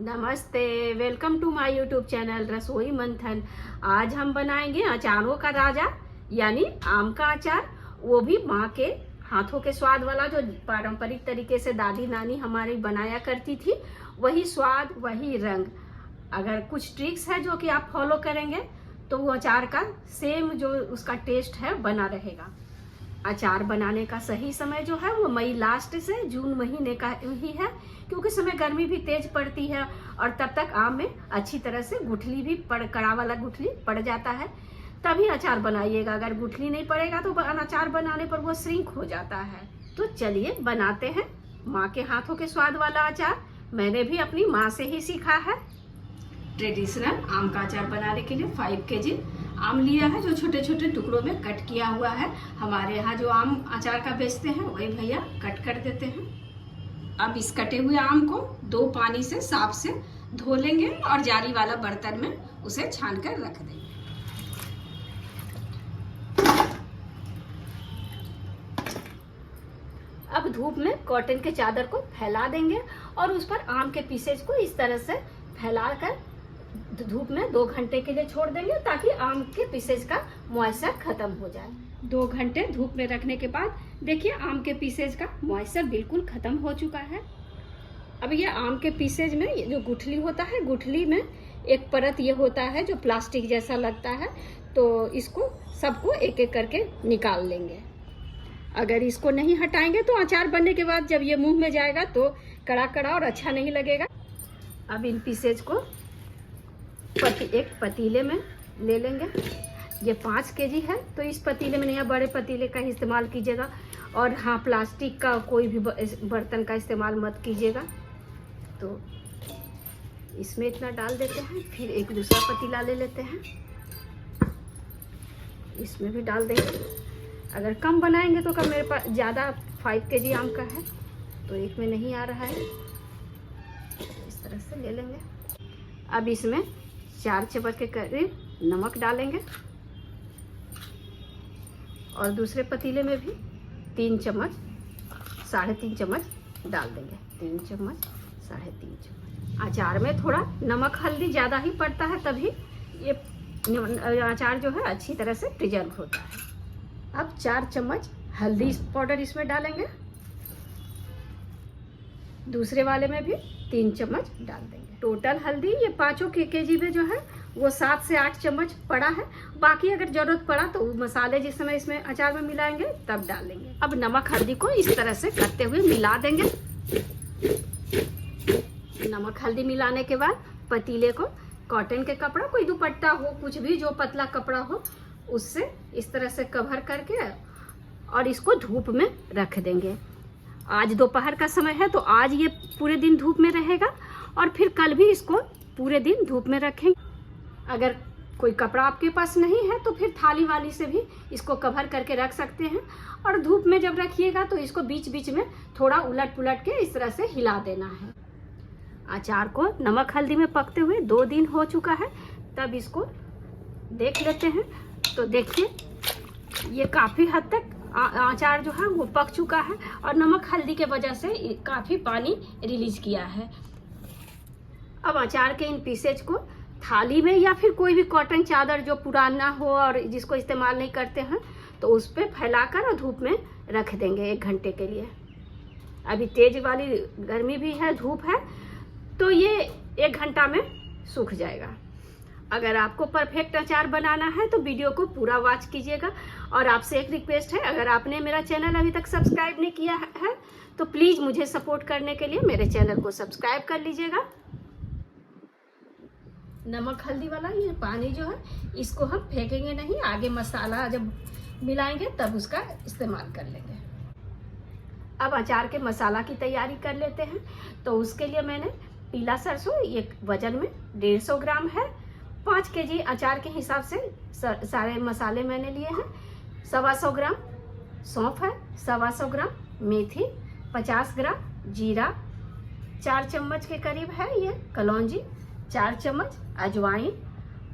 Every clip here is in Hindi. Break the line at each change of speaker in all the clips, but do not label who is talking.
नमस्ते, welcome to my YouTube channel Rasoi Manthan. आज हम बनाएंगे अचारों का राजा यानी आम का अचार, वो भी माँ के हाथों के स्वाद वाला, जो पारंपरिक तरीके से दादी नानी हमारी बनाया करती थी, वही स्वाद वही रंग। अगर कुछ ट्रिक्स है जो कि आप फॉलो करेंगे तो वो अचार का सेम जो उसका टेस्ट है बना रहेगा। अचार बनाने का सही समय जो है वो मई लास्ट से जून महीने का ही है, क्योंकि समय गर्मी भी तेज पड़ती है और तब तक आम में अच्छी तरह से गुठली भी कड़ा वाला गुठली पड़ जाता है, तभी अचार बनाइएगा। अगर गुठली नहीं पड़ेगा तो अचार बनाने पर वो श्रिंक हो जाता है। तो चलिए बनाते हैं माँ के हाथों के स्वाद वाला अचार। मैंने भी अपनी माँ से ही सीखा है। ट्रेडिशनल आम का अचार बनाने के लिए 5 kg आम लिया है, जो छोटे छोटे टुकड़ों में कट किया हुआ है। हमारे यहाँ जो आम अचार का बेचते हैं वही भैया कट कर देते हैं। अब इस कटे हुए आम को 2 पानी से साफ से धो लेंगे और जाली वाला बर्तन में उसे छान कर रख देंगे। अब धूप में कॉटन के चादर को फैला देंगे और उस पर आम के पीसेज को इस तरह से फैलाकर धूप में 2 घंटे के लिए छोड़ देंगे, ताकि आम के पीसेज का मॉइस्चर खत्म हो जाए। 2 घंटे धूप में रखने के बाद देखिए आम के पीसेज का मॉइस्चर बिल्कुल खत्म हो चुका है। अब ये आम के पीसेज में जो गुठली होता है, गुठली में एक परत ये होता है जो प्लास्टिक जैसा लगता है, तो इसको सबको एक एक करके निकाल लेंगे। अगर इसको नहीं हटाएंगे तो अचार बनने के बाद जब ये मुंह में जाएगा तो कड़ा कड़ा और अच्छा नहीं लगेगा। अब इन पीसेज को एक पतीले में ले लेंगे। ये 5 kg है तो इस पतीले में नहीं, या बड़े पतीले का ही इस्तेमाल कीजिएगा। और हाँ, प्लास्टिक का कोई भी बर्तन का इस्तेमाल मत कीजिएगा। तो इसमें इतना डाल देते हैं, फिर एक दूसरा पतीला ले लेते हैं, इसमें भी डाल देंगे। अगर कम बनाएंगे तो कम, मेरे पास ज़्यादा 5 kg आम का है तो एक में नहीं आ रहा है। इस तरह से ले लेंगे। अब इसमें 4 चम्मच के करीब नमक डालेंगे और दूसरे पतीले में भी 3 चम्मच 3.5 चम्मच डाल देंगे। 3 चम्मच 3.5 चम्मच। अचार में थोड़ा नमक हल्दी ज़्यादा ही पड़ता है, तभी ये अचार जो है अच्छी तरह से प्रिजर्व होता है। अब 4 चम्मच हल्दी पाउडर इसमें डालेंगे। दूसरे वाले में भी 3 चम्मच डाल देंगे। टोटल हल्दी ये 5 kg में जो है वो 7 से 8 चम्मच पड़ा है। बाकी अगर जरूरत पड़ा तो मसाले जिस समय इसमें अचार में मिलाएंगे तब डालेंगे। अब नमक हल्दी को इस तरह से करते हुए मिला देंगे। नमक हल्दी मिलाने के बाद पतीले को कॉटन के कपड़ा, कोई दुपट्टा हो, कुछ भी जो पतला कपड़ा हो, उससे इस तरह से कवर करके और इसको धूप में रख देंगे। आज दोपहर का समय है तो आज ये पूरे दिन धूप में रहेगा और फिर कल भी इसको पूरे दिन धूप में रखेंगे। अगर कोई कपड़ा आपके पास नहीं है तो फिर थाली वाली से भी इसको कवर करके रख सकते हैं। और धूप में जब रखिएगा तो इसको बीच बीच में थोड़ा उलट पुलट के इस तरह से हिला देना है। अचार को नमक हल्दी में पकते हुए 2 दिन हो चुका है, तब इसको देख लेते हैं। तो देखिए ये काफ़ी हद तक अचार जो है वो पक चुका है और नमक हल्दी के वजह से काफ़ी पानी रिलीज किया है। अब अचार के इन पीसेज को थाली में या फिर कोई भी कॉटन चादर जो पुराना हो और जिसको इस्तेमाल नहीं करते हैं तो उस पर फैलाकर और धूप में रख देंगे 1 घंटे के लिए। अभी तेज वाली गर्मी भी है, धूप है, तो ये 1 घंटा में सूख जाएगा। अगर आपको परफेक्ट अचार बनाना है तो वीडियो को पूरा वॉच कीजिएगा। और आपसे एक रिक्वेस्ट है, अगर आपने मेरा चैनल अभी तक सब्सक्राइब नहीं किया है तो प्लीज़ मुझे सपोर्ट करने के लिए मेरे चैनल को सब्सक्राइब कर लीजिएगा। नमक हल्दी वाला ये पानी जो है इसको हम फेंकेंगे नहीं, आगे मसाला जब मिलाएंगे तब उसका इस्तेमाल कर लेंगे। अब अचार के मसाला की तैयारी कर लेते हैं। तो उसके लिए मैंने पीला सरसों, ये वजन में 150 ग्राम है। 5 kg अचार के हिसाब से सारे मसाले मैंने लिए हैं। 125 ग्राम सौंफ है, 125 ग्राम मेथी, 50 ग्राम जीरा, 4 चम्मच के करीब है ये कलौंजी, 4 चम्मच अजवाइन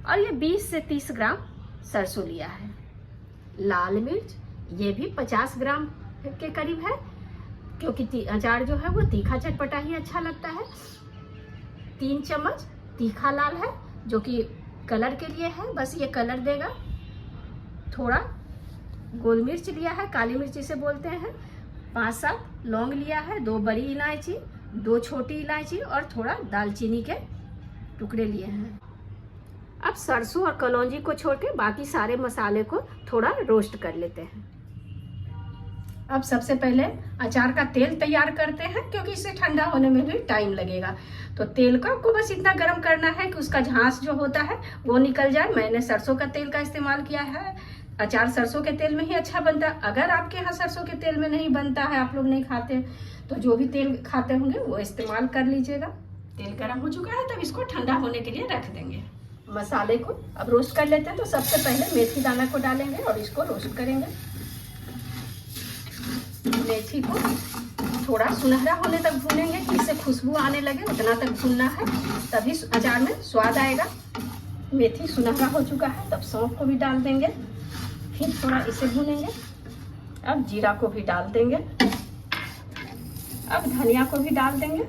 और ये 20 से 30 ग्राम सरसों लिया है। लाल मिर्च ये भी 50 ग्राम के करीब है, क्योंकि अचार जो है वो तीखा चटपटा ही अच्छा लगता है। 3 चम्मच तीखा लाल है जो कि कलर के लिए है, बस ये कलर देगा। थोड़ा गोल मिर्च लिया है, काली मिर्च इसे बोलते हैं। 5-7 लौंग लिया है, 2 बड़ी इलायची, 2 छोटी इलायची और थोड़ा दालचीनी के टुकड़े लिए हैं। अब सरसों और कलौंजी को छोड़ के बाकी सारे मसाले को थोड़ा रोस्ट कर लेते हैं। अब सबसे पहले अचार का तेल तैयार करते हैं, क्योंकि इसे ठंडा होने में भी टाइम लगेगा। तो तेल का आपको बस इतना गर्म करना है कि उसका झांस जो होता है वो निकल जाए। मैंने सरसों का तेल का इस्तेमाल किया है। अचार सरसों के तेल में ही अच्छा बनता है। अगर आपके यहाँ सरसों के तेल में नहीं बनता है, आप लोग नहीं खाते, तो जो भी तेल खाते होंगे वो इस्तेमाल कर लीजिएगा। तेल गर्म हो चुका है, तब इसको ठंडा होने के लिए रख देंगे। मसाले को अब रोस्ट कर लेते हैं। तो सबसे पहले मेथी दाना को डालेंगे और इसको रोस्ट करेंगे। मेथी को थोड़ा सुनहरा होने तक भूनेंगे कि इससे खुशबू आने लगे, उतना तक भूनना है, तभी अचार में स्वाद आएगा। मेथी सुनहरा हो चुका है, तब सौंफ को भी डाल देंगे, फिर थोड़ा इसे भूनेंगे। अब जीरा को भी डाल देंगे, अब धनिया को भी डाल देंगे,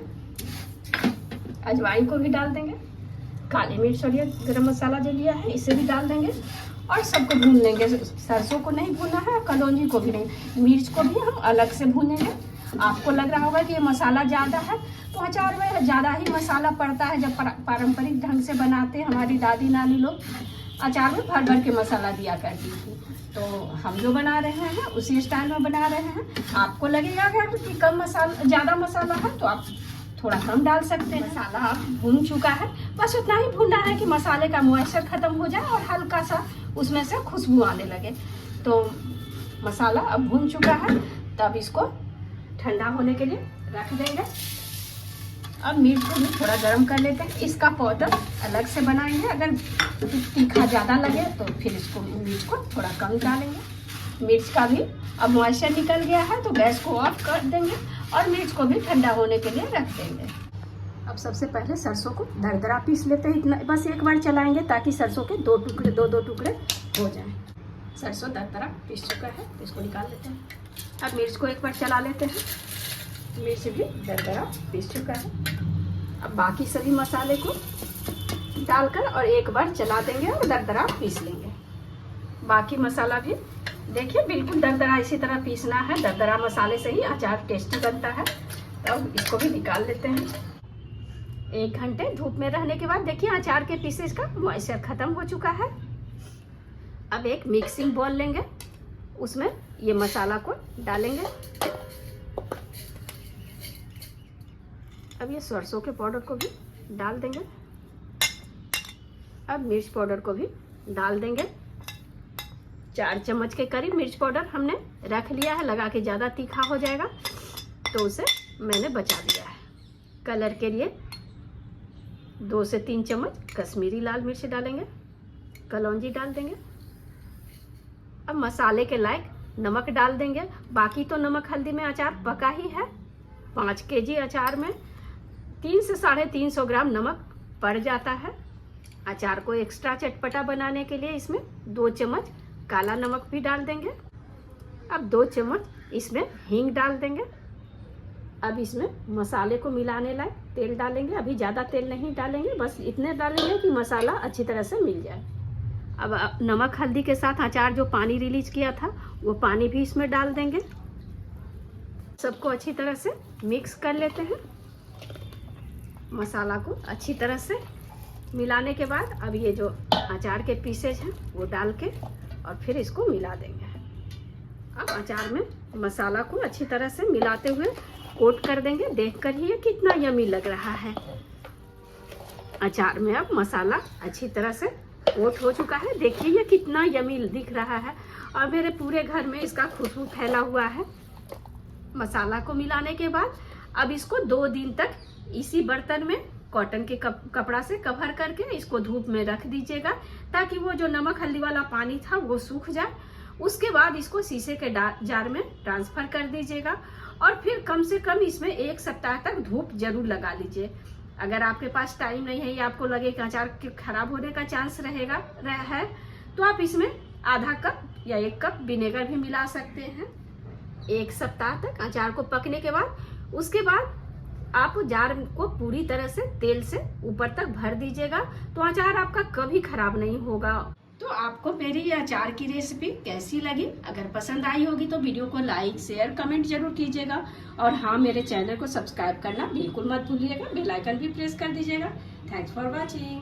अजवाइन को भी डाल देंगे, काली मिर्च और ये गरम मसाला जो लिया है इसे भी डाल देंगे और सबको भून लेंगे। सरसों को नहीं भूनना है, कलौंजी को भी नहीं, मिर्च को भी हम अलग से भूनेंगे। आपको लग रहा होगा कि ये मसाला ज़्यादा है, तो अचार में ज़्यादा ही मसाला पड़ता है। जब पारंपरिक ढंग से बनाते हैं, हमारी दादी नानी लोग अचार में भर भर के मसाला दिया करती थी। तो हम जो बना रहे हैं उसी स्टाइल में बना रहे हैं। आपको लगेगा कि कम मसाला, ज़्यादा मसाला है, तो आप थोड़ा कम डाल सकते हैं। मसाला अब भून चुका है, बस उतना ही भूनना है कि मसाले का मॉइस्चर खत्म हो जाए और हल्का सा उसमें से खुशबू आने लगे। तो मसाला अब भून चुका है, तब इसको ठंडा होने के लिए रख देंगे। अब मिर्च को भी थोड़ा गर्म कर लेते हैं। इसका पाउडर अलग से बनाएंगे। अगर तीखा ज़्यादा लगे तो फिर इसको मिर्च को थोड़ा कम डालेंगे। मिर्च का भी अब मॉइस्चर निकल गया है, तो गैस को ऑफ कर देंगे और मिर्च को भी ठंडा होने के लिए रख देंगे। अब सबसे पहले सरसों को दरदरा पीस लेते हैं। इतना बस एक बार चलाएंगे ताकि सरसों के दो दो टुकड़े हो जाएं। सरसों दरदरा पीस चुका है, तो इसको निकाल लेते हैं। अब मिर्च को एक बार चला लेते हैं। मिर्च भी दरदरा पीस चुका है। अब बाकी सभी मसाले को डालकर और एक बार चला देंगे और दरदरा पीस लेंगे। बाकी मसाला भी देखिए बिल्कुल दरदरा इसी तरह पीसना है। दरदरा मसाले से ही अचार टेस्टी बनता है। तब इसको भी निकाल लेते हैं। 1 घंटे धूप में रहने के बाद देखिए अचार के पीसेस का मॉइस्चर खत्म हो चुका है। अब एक मिक्सिंग बाउल लेंगे, उसमें ये मसाला को डालेंगे। अब ये सरसों के पाउडर को भी डाल देंगे। अब मिर्च पाउडर को भी डाल देंगे। 4 चम्मच के करीब मिर्च पाउडर हमने रख लिया है, लगा के ज़्यादा तीखा हो जाएगा तो उसे मैंने बचा दिया है। कलर के लिए 2 से 3 चम्मच कश्मीरी लाल मिर्च डालेंगे। कलौंजी डाल देंगे। अब मसाले के लायक नमक डाल देंगे। बाकी तो नमक हल्दी में अचार पका ही है। 5 केजी अचार में 300 से 350 ग्राम नमक पड़ जाता है। अचार को एक्स्ट्रा चटपटा बनाने के लिए इसमें 2 चम्मच काला नमक भी डाल देंगे। अब 2 चम्मच इसमें हींग डाल देंगे। अब इसमें मसाले को मिलाने लायक तेल डालेंगे। अभी ज़्यादा तेल नहीं डालेंगे, बस इतने डालेंगे कि मसाला अच्छी तरह से मिल जाए। अब नमक हल्दी के साथ अचार जो पानी रिलीज किया था वो पानी भी इसमें डाल देंगे। सबको अच्छी तरह से मिक्स कर लेते हैं। मसाला को अच्छी तरह से मिलाने के बाद अब ये जो अचार के पीसेज हैं वो डाल के और फिर इसको मिला देंगे। अब अचार में मसाला को अच्छी तरह से मिलाते हुए कोट कर देंगे। देखकर ही ये कितना यमी लग रहा है। अचार में अब मसाला अच्छी तरह से कोट हो चुका है। देखिए ये कितना यमी दिख रहा है और मेरे पूरे घर में इसका खुशबू फैला हुआ है। मसाला को मिलाने के बाद अब इसको 2 दिन तक इसी बर्तन में कॉटन के कपड़ा से कवर करके इसको धूप में रख दीजिएगा, ताकि वो जो नमक हल्दी वाला पानी था वो सूख जाए। उसके बाद इसको शीशे के जार में ट्रांसफर कर दीजिएगा और फिर कम से कम इसमें 1 सप्ताह तक धूप जरूर लगा लीजिए। अगर आपके पास टाइम नहीं है या आपको लगे कि अचार के खराब होने का चांस है तो आप इसमें आधा कप या 1 कप विनेगर भी मिला सकते हैं। 1 सप्ताह तक अचार को पकने के बाद उसके बाद आप जार को पूरी तरह से तेल से ऊपर तक भर दीजिएगा, तो अचार आपका कभी खराब नहीं होगा। तो आपको मेरी ये अचार की रेसिपी कैसी लगी? अगर पसंद आई होगी तो वीडियो को लाइक शेयर कमेंट जरूर कीजिएगा। और हाँ, मेरे चैनल को सब्सक्राइब करना बिल्कुल मत भूलिएगा, बेल आइकन भी प्रेस कर दीजिएगा। Thanks for watching.